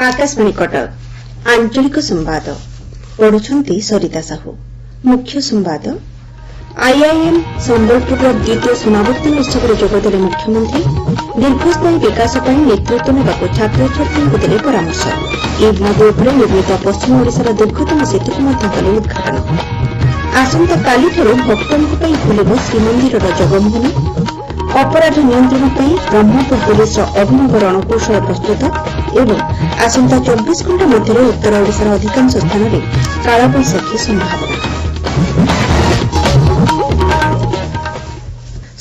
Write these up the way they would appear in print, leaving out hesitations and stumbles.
आकाशवाणी कटक आंचलिक संवाद पढ़ुछंती सरिता साहू। मुख्य संवाद आईआईएम संबलपुर द्वितीय समावर्तन उत्सव जोगदेले मुख्यमंत्री दीर्घस्थायी विकास पर नेतृत्व नेबाक छात्र छात्री देले परामर्श। ईद नदी उपरे निर्मित पश्चिम ओडिशार दीर्घतम सेतुको मध्य कले उद्घाटन। आसंता कालीठारु भक्तों खुलिब श्रीमंदिर जगमोहन। अपराध नियंत्रण ब्रह्मपुर पुलिस अभिनव रणकौशल प्रस्तुत एवं आसंता 24 घंटा मध्य उत्तर ओडिशार अधिकांश स्थान में कालबैशाखी संभावना।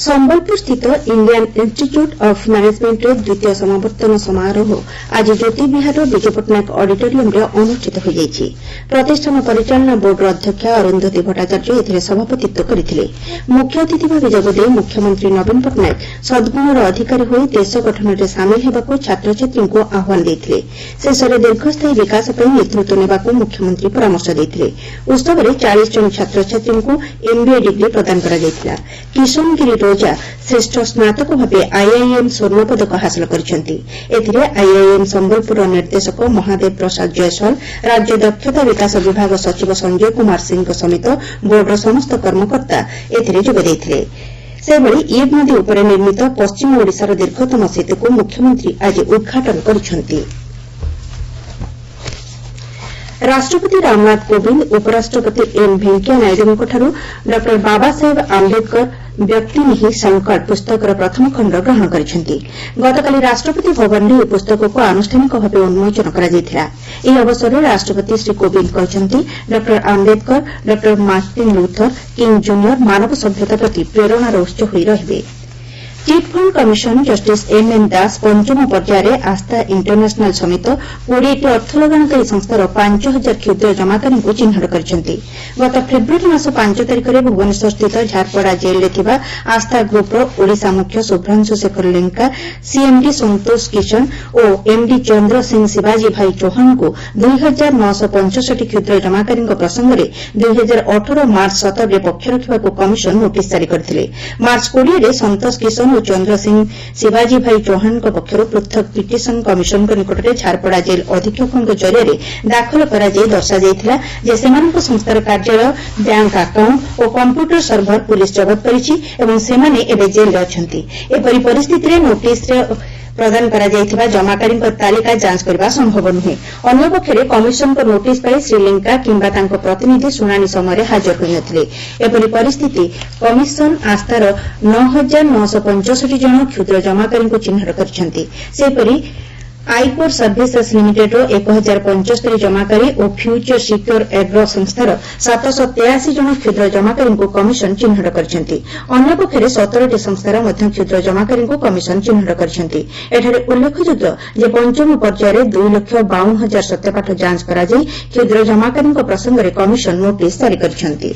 संबलपुर स्थित इंडियन इंस्टीट्यूट ऑफ मैनेजमेंट द्वितीय समावर्तन समारोह आज ज्योतिविहार विजु पट्टनायक ऑडिटोरियम अनुष्ठित हो जायछि। प्रतिष्ठान परिचालना बोर्ड अध्यक्ष अरुंधती भट्टाचार्य एथिरे सभापतित्व करथिले। मुख्य अतिथि भावे जोगदे मुख्यमंत्री नवीन पट्टनायक सद्गुणर अधिकारी होई देश गठन में सामिल हेबाकू छात्र छात्री को आह्वान देथिले। शेषरे दीर्घस्थायी विकास पर नेतृत्व नेबाकू मुख्यमंत्री परामर्श देथिले। उत्सव में 40 जन छात्र छात्री को एमबीए डिग्री प्रदान करा जायथिला। किशनगिरी रोजा श्रेष्ठ स्नातक भावे आईआईएम स्वर्ण पदक हासिल करिसेंती। एथिरे आईआईएम संबलपुर निर्देशक महादेव प्रसाद जयसवाल, राज्य दक्षता विकास विभाग सचिव संजय कुमार सिंह समेत बोर्डर समस्त कर्मकर्ता एथिरे जोग देथिले। सेबळी ईद नदी उपरे निर्मित पश्चिम ओडिशार दीर्घतम सेतुको मुख्यमंत्री आज उद्घाटन करिसेंती। राष्ट्रपति रामनाथ कोविंद उपराष्ट्रपति एम वेंकैया नायडूंठारू डॉ बाबा साहेब आंबेडकर व्यक्ति नहीं संकट पुस्तकर प्रथम खंड ग्रहण करिसेंती। गतकाली राष्ट्रपति भवन में पुस्तक को आनुष्ठानिक भाव उन्मोचन करा। ଏହି ଅବସରରେ ରାଷ୍ଟ୍ରପତି ଶ୍ରୀ କୋବିନ୍ଦ କହିଛନ୍ତି ଡ ଆମ୍ବେଦକର ଡ ମାର୍ଟିନ ଲୁଥର କିଙ୍ଗ ଜୁନିୟର ମାନବ ସଭ୍ୟତା ପ୍ରତି ପ୍ରେରଣାର ଉତ୍ସ ହୋଇ ରହିବେ। Chit fund commission justice MN Das ପଞ୍ଚମ ପର୍ଯ୍ୟାୟରେ ଆସ୍ଥା ଇଣ୍ଟରନ୍ୟାସନାଲ ସମେତ 20ଟି ଅର୍ଥ ଲଗାଣକାରୀ ସଂସ୍ଥାର 5000 କ୍ଷୁଦ୍ର ଜମାକାରୀଙ୍କୁ ଚିହ୍ନଟ କରିଛନ୍ତି। ଗତ ଫେବୃୟାରୀ ମାସ 5 ତାରିଖରେ ଭୁବନେଶ୍ୱରସ୍ଥିତ ଝାରପଡ଼ା ଜେଲ୍ରେ ଥିବା ଆସ୍ଥା ଗ୍ରୁପ୍ର ଓଡ଼ିଶା ମୁଖ୍ୟ ଶୁଭ୍ରାଂଶୁ ଶେଖର ଲେଙ୍କା, ସିଏମ୍ଡି ସନ୍ତୋଷ କିଶନ ଓ ଏମ୍ଡି ଚନ୍ଦ୍ର ସିଂ ଶିବାଜୀ ଭାଇ ଚୌହାନଙ୍କୁ 2965 କ୍ଷୁଦ୍ର ଜମାକାରୀଙ୍କ ପ୍ରସଙ୍ଗରେ 2018 ମାର୍ଚ୍ଚ 17ରେ ପକ୍ଷ ରଖିବାକୁ କମିଶନ ନୋଟିସ୍ ଜାରି କରିଥିଲେ। ମାର୍ଚ୍ଚ 20ରେ ସନ୍ତୋଷ କିଶନ ଓ ଚନ୍ଦ୍ର ସିଂ ଶିବାଜୀ ଭାଇ ଚୌହାନଙ୍କ ପକ୍ଷରୁ ପୃଥକ ପିଟିସନ କମିଶନଙ୍କ ନିକଟରେ ଝାରପଡ଼ା ଜେଲ୍ ଅଧୀକ୍ଷକଙ୍କ ଜରିଆରେ ଦାଖଲ କରାଯାଇ ଦର୍ଶାଯାଇଥିଲା ଯେ ସେମାନଙ୍କ ସଂସ୍ଥାର କାର୍ଯ୍ୟାଳୟ, ବ୍ୟାଙ୍କ ଆକାଉଣ୍ଟ ଓ କମ୍ପ୍ୟୁଟର ସର୍ଭର ପୁଲିସ୍ ଜବତ କରିଛି ଏବଂ ସେମାନେ ଏବେ ଜେଲ୍ରେ ଅଛନ୍ତି। ଏପରି ପରିସ୍ଥିତିରେ ନୋଟିସ୍ରେ प्रदान कराଯାଇଥିବା ଜମାକାରୀଙ୍କ ତାଲିକା ଯାଞ୍ଚ କରିବା ସମ୍ଭବ ନୁହେଁ। ଅନ୍ୟପକ୍ଷରେ କମିଶନଙ୍କ ନୋଟିସ୍ ପାଇ ଶ୍ରୀଲଙ୍କା କିମ୍ବା ତାଙ୍କ ପ୍ରତିନିଧି ଶୁଣାଣି ସମୟରେ ହାଜର ହୋଇନଥିଲେ। ଏପରି ପରିସ୍ଥିତି କମିଶନ ଆସ୍ଥାର 9965 ଜଣ କ୍ଷୁଦ୍ର ଜମାକାରୀଙ୍କୁ ଚିହ୍ନଟ କରିଛନ୍ତି। ସେହିପରି आईकोर सर्विसेस लिमिटेड 1075 जमाकारी और फ्यूचर सिक्योर एग्रो संस्थार 783 जन क्षुद्र जमाकारी को कमिशन चिन्हट करछंती। अन्यपक्षरे 17टी संस्थार मध्य क्षुद्र जमाकारी को कमिशन चिन्हट करछंती। एठारे उल्लेखयोग्य जे पंचम पर्यायर 2,52,000 सत्यपाठ जांच करा जाई क्षुद्र जमाकारी प्रसंग में कमिशन नोटिस जारी करछंती।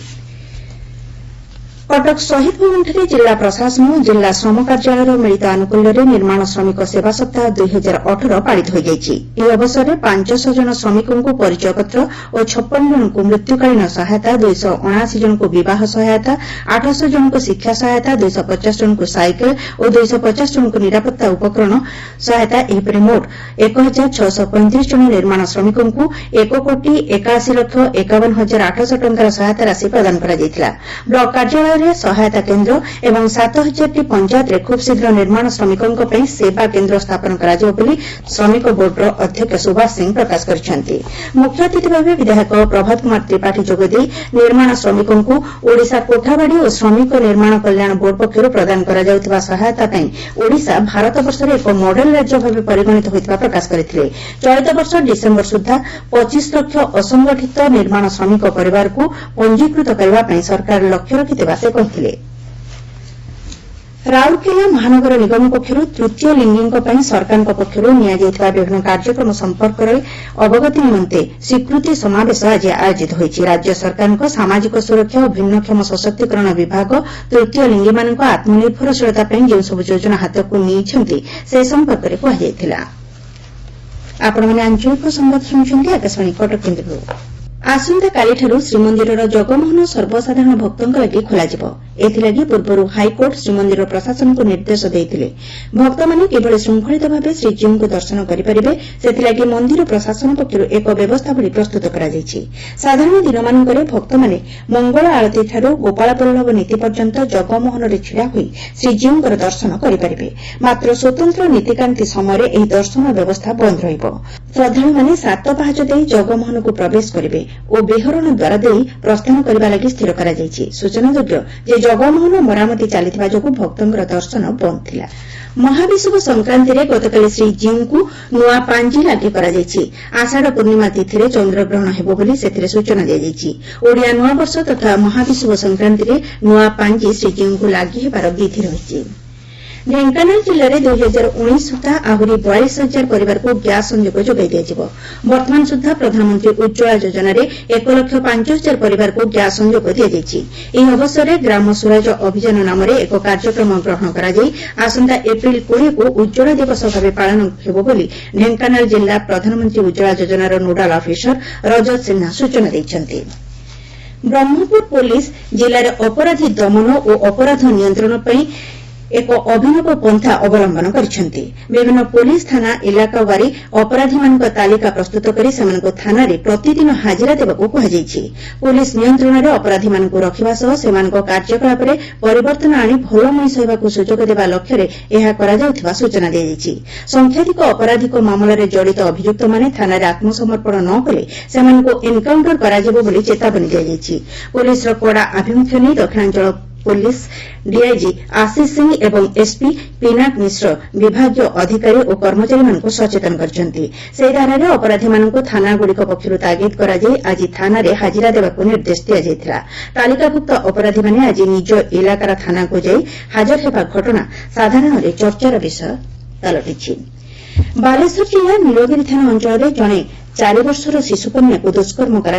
कटक शहीद भवनଠାରେ जिला प्रशासन और जिला श्रम कार्यालयर मिलित आनुकूल्य निर्माण श्रमिक सेवा सप्ताह 2018 पालित हो जायछि। ଏହି ଅବସରରେ 500 ଜଣ ଶ୍ରମିକଙ୍କୁ ପରିଚୟ ପତ୍ର ଓ 56 ଜଣଙ୍କୁ ମୃତ୍ୟୁକାଳୀନ ସହାୟତା, 279 ଜଣଙ୍କୁ ବିବାହ ସହାୟତା, 800 ଜଣଙ୍କୁ ଶିକ୍ଷା ସହାୟତା, 250 ଜଣଙ୍କୁ ସାଇକେଲ ଓ 250 ଜଣଙ୍କୁ ନିରାପତ୍ତା ଉପକରଣ ସହାୟତା ଏହିପରି ମୋଟ 1635 ଜଣ ନିର୍ମାଣ ଶ୍ରମିକଙ୍କୁ 1,81,51,800 ଟଙ୍କାର ସହାୟତା ରାଶି ପ୍ରଦାନ କରାଯାଇଥିଲା। ବ୍ଲକ କାର୍ଯ୍ୟାଳୟ सहायता केन्द्र एवं 7000टी पंचायत रे खूब शीघ्र निर्माण श्रमिकों सेवा केन्द्र स्थापन करा श्रमिक बोर्डर अध्यक्ष सुभाष सिंह प्रकाश करछंती। मुख्य अतिथि भाव विधायक प्रभात कुमार त्रिपाठी जोगदे निर्माण श्रमिकों को ओडिशा कोठाबाड़ी और श्रमिक निर्माण कल्याण बोर्ड पक्षर प्रदान करा जाउथिबा सहायता पई ओडिशा भारत वर्ष एक मॉडल राज्य भाव परिगणित होइतिबा प्रकाश करथिले। चलित वर्ष डिसेम्बर सुधा 25 लाख असंगठित निर्माण श्रमिक परिवार को पंजीकृत करबा पई सरकार लक्ष्य रखिथिबा से कहथिले। राउरकेला महानगर निगम पक्षर तृतीय लिंगी सरकार पक्षर नियाଯାଇଥିବା विभिन्न कार्यक्रम संपर्क में अवगति निमंते स्वीकृति समावेश आज आयोजित होइछि। राज्य सरकार सामाजिक सुरक्षा और भिन्नक्षम सशक्तिकरण विभाग तृतीय लिंगी मान आत्मनिर्भरशीलता जो सब योजना हाथ को नहीं से संपर्क में कहुला। आंचलिक संवाद शुणुଛନ୍ତି आकाशवाणी कटक केन्द्र। आसंता कालीठारू श्रीमंदिर जगमोहन सर्वसाधारण भक्तों लगी खोल एथिलागि पूर्वରୁ हाईकोर्ट श्रीमंदिर प्रशासन को निर्देश देइथिले भक्तमाने किभଳି श्रृंखलित भावे श्रीजीउଙ୍କୁ दर्शन करिपारिबे सेथिलागि मंदिर प्रशासन पक्षरु एक व्यवस्थावली प्रस्तुत करा जायछि। साधारण दिनमानकरे भक्तमाने मंगल आळती ठारू गोपाळवल्लभ नीति पर्यंत जगमोहनरे छिड़ा होई श्रीजीउଙ୍କର दर्शन करिपारिबे। मात्र स्वतंत्र नीतिकांति समय ଏହି दर्शन व्यवस्था बंद ରହିବ। श्रद्धालुମାନେ सात पाहाच देई जगमोहनକୁ प्रवेश करिवे ओ बेहरण द्वार देई प्रस्थान କରିବା ଲାଗି स्थिर करा जायछि। सूचनायोग्य जे जगमोहन मरामती चालिଥିବା जोगु भक्तଙ୍କର दर्शन बंद थिला। महाविषुव संक्रांति गतकाली श्रीजीउଙ୍କୁ नुआ पांजी लागि कराଯାଇଛି। आषाढ़ पूर्णिमा तिथि चंद्रग्रहण हेबो बोली सेथिरे सूचना दियाଯାଇଛି। ओडिया नुआ वर्ष तथा महाविषुव संक्रांति नुआ पांजी श्रीजीउଙ୍କୁ लागि हेबार विधि रहिछि। ढेंकानाल जिले में 2019 सुधा आहरी 42,000 परिवार को ग्यास संयोग जोगाई दिया। वर्तमान सुधा प्रधानमंत्री उज्ज्वला योजना 1,05,000 परिवार को ग्यास संयोग दिया। अवसर में ग्राम स्वराज अभियान नाम एक कार्यक्रम ग्रहण कर आसंता एप्रिल 20 को उज्ज्वला दिवस भाव पालन हेबो बोली ढेंकानाल जिला प्रधानमंत्री उज्ज्वला योजनार नोडाल अफिसर रजत सिन्हा सूचना दैछन्ति। ब्रह्मपुर पुलिस जिले में अपराधी दमन और अपराध नियंत्रण पर एक अभिनव पंथा अवलंबन करिसेंति। विभिन्न पुलिस थाना इलाका वारी अपराधी मान तालिका प्रस्तुत करी सेमानक थाना रे प्रतिदिन हाजिरा देबाकू कहाଯାଇଛି। पुलिस नियंत्रण रे अपराधी मान रखिबा सह सेमानक कार्यकलाप रे परिवर्तन आनी भल मनीष हेबाकू सुजोग देबा लक्ष्य रे एहा करा जाउथिबा सूचना दियाଯାଇଛି। संख्याधिक आपराधिक मामला रे जड़ित अभियुक्त माने थाना रे आत्मसमर्पण न कले सेमानक एनकाउंटर करा जेबो बोली चेतावनी दियाଯାଇଛି। पुलिस रो कड़ा आभिमुख्य नै दक्षिणांचल पुलिस डीआईजी आशीष सिंह एवं एसपी पिनाक मिश्र विभागीय अधिकारी और कर्मचारी मानक सचेतन करछन्ति। से धारा रे अपराधी मानक थाना गुड़िक पक्षरु तागिद करा जाय आज थाना रे हाजिरा देबाकू निर्देश दिया जायथिला। तालिकाभुक्त अपराधी माने आज निज इलाकार थाना को जाय हाजर हेबा घटना साधारण रे चर्चार विषय पलटिछि। बालेश्वर जिला नीलगिरी थाना अंचल में जड़े 4 वर्षर शिशुकन्या को दुष्कर्म कर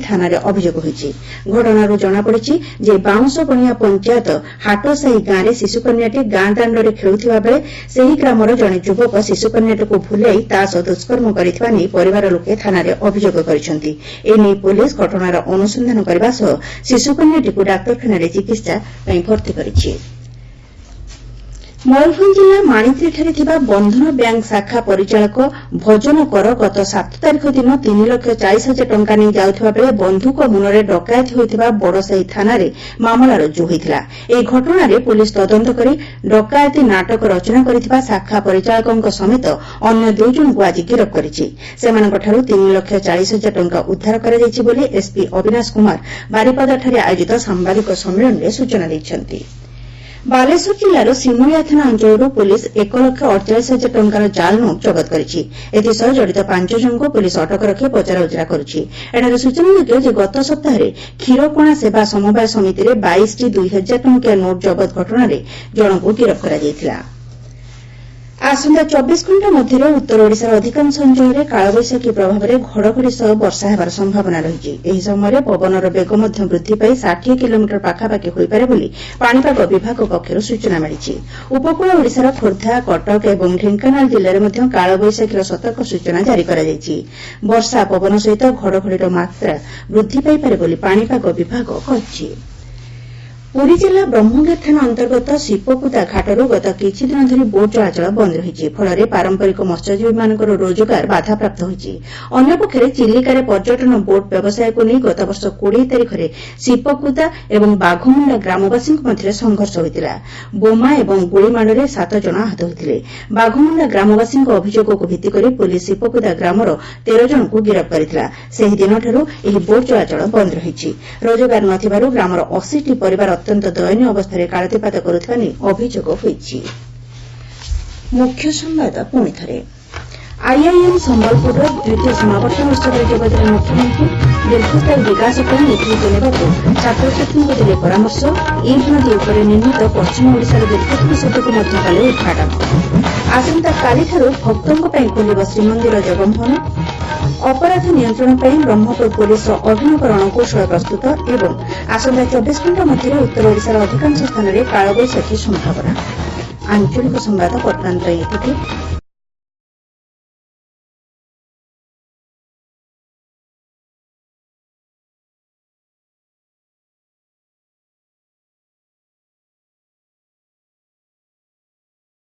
थाना अभियोग होइछि। घटनार जनापड़ी जे बाउंशबणिया पंचायत हाटसाही गांव में शिशुकन्याटी गां दांडे खेलुवा बेले ସେହି ଗ୍ରାମର ଜଣେ ଯୁବକ ଶିଶୁକନ୍ୟାଟିକୁ ଭୁଲାଇ ତା ସହ ଦୁଷ୍କର୍ମ କରିଥିବା ନେଇ ପରିବାର ଲୋକେ ଥାନାରେ ଅଭିଯୋଗ କରିଛନ୍ତି। ଏନେଇ ପୁଲିସ ଘଟଣାର ଅନୁସନ୍ଧାନ କରିବା ସହ ଶିଶୁକନ୍ୟାଟିକୁ ଡାକ୍ତରଖାନାରେ ଚିକିତ୍ସା ପାଇଁ ଭର୍ତ୍ତି କରିଛି। मयूरभंज जिला माणित्रीଠାରେ ଥିବା बंधन बैंक शाखा परिचालक भजन कर गत 7 तारिख दिन 3,40,000 टंका नहीं जाउथिबा बेले बंधुक मुନରେ डकायत होइथिबा बड़साही थाना रे मामला रुजु होइथिला। ए घटना रे पुलिस तदंत करी डकायती नाटक रचना करिथिबा शाखा परिचालकक समेत अन्य 2 जन को आज गिरफ्त करिछि। सेमानकठारु 3,40,000 टंका उद्धार करा जायछि बोली एसपी अविनाश कुमार बारिपदाଠାରେ आयोजित सांबादिक सम्मेलन रे सूचना दैछन्ति। बालेश्वर जिलार सिमुलिया थाना अंचल पुलिस 1,48,000 टंकार जाल नोट जबत करिछि। एथिसह जड़ित 5 जन को पुलिस अटक रखी पचराउचरा करुछि। एठारे सूचनायोग्य जे गत सप्ताह क्षीरकोणा सेवा समवाय समिति रे 22टी 2,000 टंकिया नोट जबत घटना रे जनकू गिरफ्त करा जायथिला। आसंता 24 घंटा मध्य उत्तर ओडिशार अधिकांश अंचल कालबैशाखी प्रभाव में घड़घड़ी सह वर्षा हेबार संभावना रही। एही समय पवनर बेग मध्य वृद्धि पाई 60 किलोमीटर पाखापाखि होइपारे बोली पाणीपाग विभाग पक्षरु सूचना मिलिछि। उपकूल ओडिशार खोर्धा कटक एवं ढेंकानाल जिल्लाରେ ମଧ୍ୟ कालबैशाखीर सतर्क सूचना जारी କରାଯାଇଛି। वर्षा पवन सहित घड़घड़ीर मात्रा वृद्धि पाइपारे बोली पाणीपाग विभाग कहछि। पुरी जिला ब्रह्मगिरी थाना अंतर्गत शिवकुदा घाटरू गत किछि दिन धरी बोट चलाचल बंद रही फल पारंपरिक मत्स्यजीवी रोजगार बाधाप्राप्त होइछि। अन्यपक्षे चिलिकार पर्यटन बोट व्यवसाय को नहीं गत वर्ष 20 तारिख में शिवकुदा एवं बाघमुंडा ग्रामवासी मध्य संघर्ष होता। बोमा एवं गुड़ीमाड़ 7 जन आहत होते। बाघमुंडा ग्रामवासी अभियोग को भित्तिक पुलिस शिवकुदा ग्रामर 13 जन को गिरफ्त करथिला। सेही दिनठारु एही बोट चलाचल बंद रही। रोजगार नथिबारु ग्रामर 80टी परिवार अत्यंत दयनीय अवस्था कालतीपात करुवा नहीं अभियोग होइछि। मुख्य संवाद पुणी थे। आईआईएम संबलपुर द्वितीय समावर्तन उत्सव में जोगदेले मुख्यमंत्री दीर्घस्थायी विकास पर नेतृत्व नेबाकू छात्रछात्री को देले परामर्श। इंद नदी उपर निर्मित पश्चिम ओडिशार दीर्घतम सेतु को मध्य कले उद्घाटन। आसंता कालीठारु भक्तों पर खोलिब श्रीमंदिर जगमोहन। अपराध नियंत्रण पर ब्रह्मपुर पुलिस अभिनव रणकौशल प्रस्तुत एवं आसंता 24 घंटा मध्य उत्तर ओडिशार अधिकांश स्थान में कालबैशाखी संभावना। आंचलिक संवाद वर्तमान।